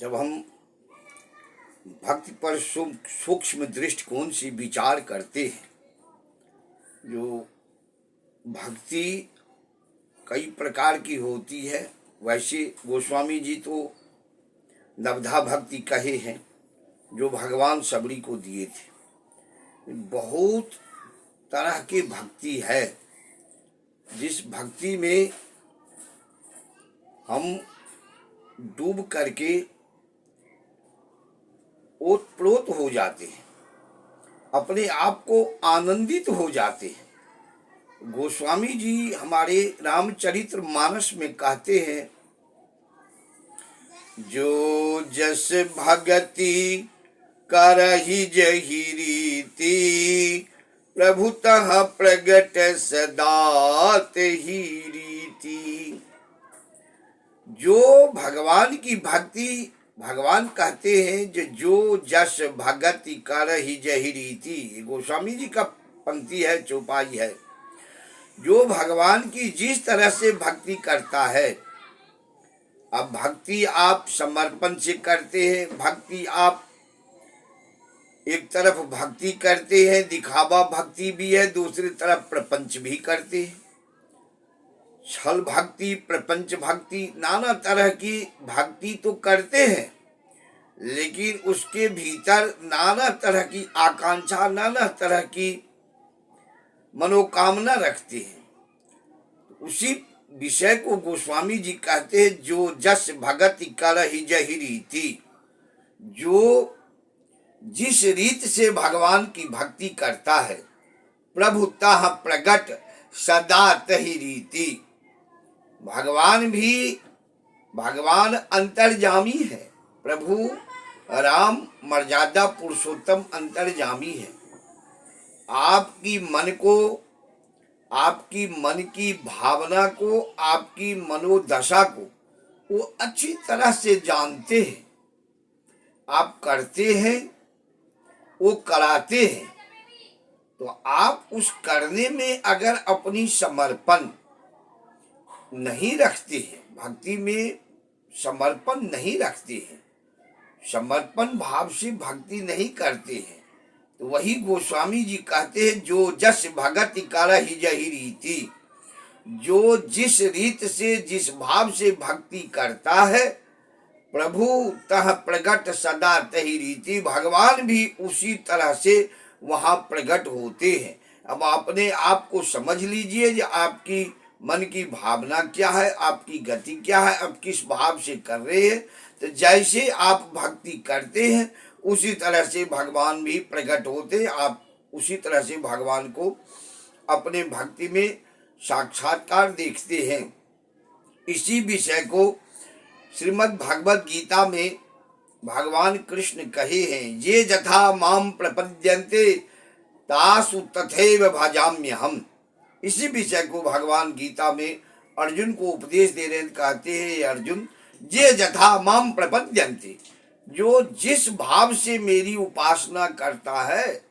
जब हम भक्ति पर सूक्ष्म दृष्टिकोण से विचार करते हैं, जो भक्ति कई प्रकार की होती है, वैसे गोस्वामी जी तो नवधा भक्ति कहे हैं जो भगवान सबरी को दिए थे। बहुत तरह की भक्ति है जिस भक्ति में हम डूब करके ओतप्रोत हो जाते हैं, अपने आप को आनंदित हो जाते हैं। गोस्वामी जी हमारे रामचरित्र मानस में कहते हैं, जो जस भगति करहि जहि रीति, प्रभुतः प्रगट सदा तेहि रीति। जो भगवान की भक्ति, भगवान कहते हैं जो जस भगति करहि जहि रीति, गोस्वामी जी का पंक्ति है, चौपाई है। जो भगवान की जिस तरह से भक्ति करता है, अब भक्ति आप समर्पण से करते हैं, भक्ति आप एक तरफ भक्ति करते हैं, दिखावा भक्ति भी है, दूसरी तरफ प्रपंच भी करते हैं। छल भक्ति, प्रपंच भक्ति, नाना तरह की भक्ति तो करते हैं, लेकिन उसके भीतर नाना तरह की आकांक्षा, नाना तरह की मनोकामना रखते हैं। उसी विषय को गोस्वामी जी कहते हैं, जो जस भगति करहि जहि रीति। जो जिस रीत से भगवान की भक्ति करता है, प्रभुतः प्रगट सदा तहि रीति। भगवान अंतर्जामी है। प्रभु राम मर्यादा पुरुषोत्तम अंतर्जामी है। आपकी मन को, आपकी मन की भावना को, आपकी मनोदशा को वो अच्छी तरह से जानते हैं। आप करते हैं, वो कराते हैं, तो आप उस करने में अगर अपनी समर्पण नहीं रखते हैं, भक्ति में समर्पण नहीं रखते हैं, समर्पण भाव से भक्ति नहीं करते हैं, तो वही गोस्वामी जी कहते हैं, जो जस भगति करहि जहि रीति। जो जिस रीत से, जिस भाव से भक्ति करता है, प्रभु तह प्रगट सदा तहि रीति। भगवान भी उसी तरह से वहाँ प्रकट होते हैं। अब अपने आप को समझ लीजिए कि आपकी मन की भावना क्या है, आपकी गति क्या है, आप किस भाव से कर रहे हैं। तो जैसे आप भक्ति करते हैं, उसी तरह से भगवान भी प्रकट होते हैं। आप उसी तरह से भगवान को अपने भक्ति में साक्षात्कार देखते हैं। इसी विषय को श्रीमद् भगवद गीता में भगवान कृष्ण कहे हैं, ये जथा माम प्रपद्यन्ते तासु तथैव भजाम्यहम्। इसी विषय को भगवान गीता में अर्जुन को उपदेश दे रहे, कहते हैं, अर्जुन ये जथा माम प्रपद्यन्ते, जो जिस भाव से मेरी उपासना करता है,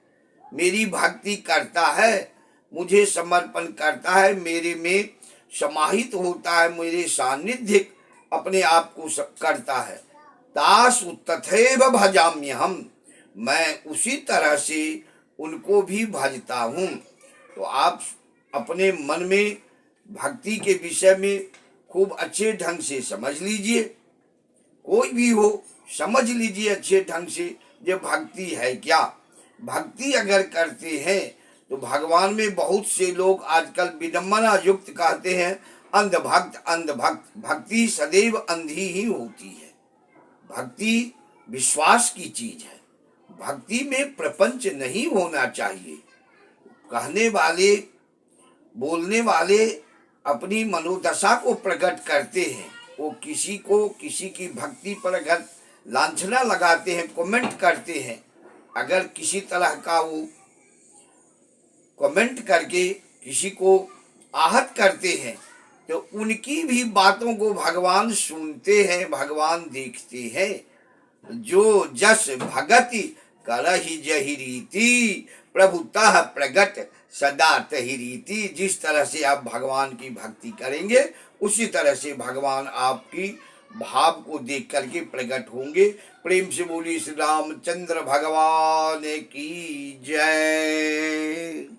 मेरी भक्ति करता है, मुझे समर्पण करता है, मेरे में समाहित होता है, मेरे सानिध्य अपने आप को करता है, तासु तथैव भजाम्यहम्, मैं उसी तरह से उनको भी भजता हूँ। तो आप अपने मन में भक्ति के विषय में खूब अच्छे ढंग से समझ लीजिए। कोई भी हो, समझ लीजिए अच्छे ढंग से, ये भक्ति है क्या। भक्ति अगर करते हैं तो भगवान में बहुत से लोग आजकल विडम्बना युक्त कहते हैं, अंधभक्त अंधभक्त। भक्ति सदैव अंधी ही होती है। भक्ति विश्वास की चीज है। भक्ति में प्रपंच नहीं होना चाहिए। कहने वाले, बोलने वाले अपनी मनोदशा को प्रकट करते हैं। वो किसी को, किसी की भक्ति पर अगर लांछना लगाते हैं, कमेंट करते हैं, अगर किसी तरह का वो कमेंट करके किसी को आहत करते हैं, तो उनकी भी बातों को भगवान सुनते हैं, भगवान देखते हैं। जो जस भगति करहि जहि रीति, प्रभुतः प्रगट सदा तहि रीति। जिस तरह से आप भगवान की भक्ति करेंगे, उसी तरह से भगवान आपकी भाव को देख करके प्रकट होंगे। प्रेम से बोलिए श्री रामचंद्र भगवान की जय।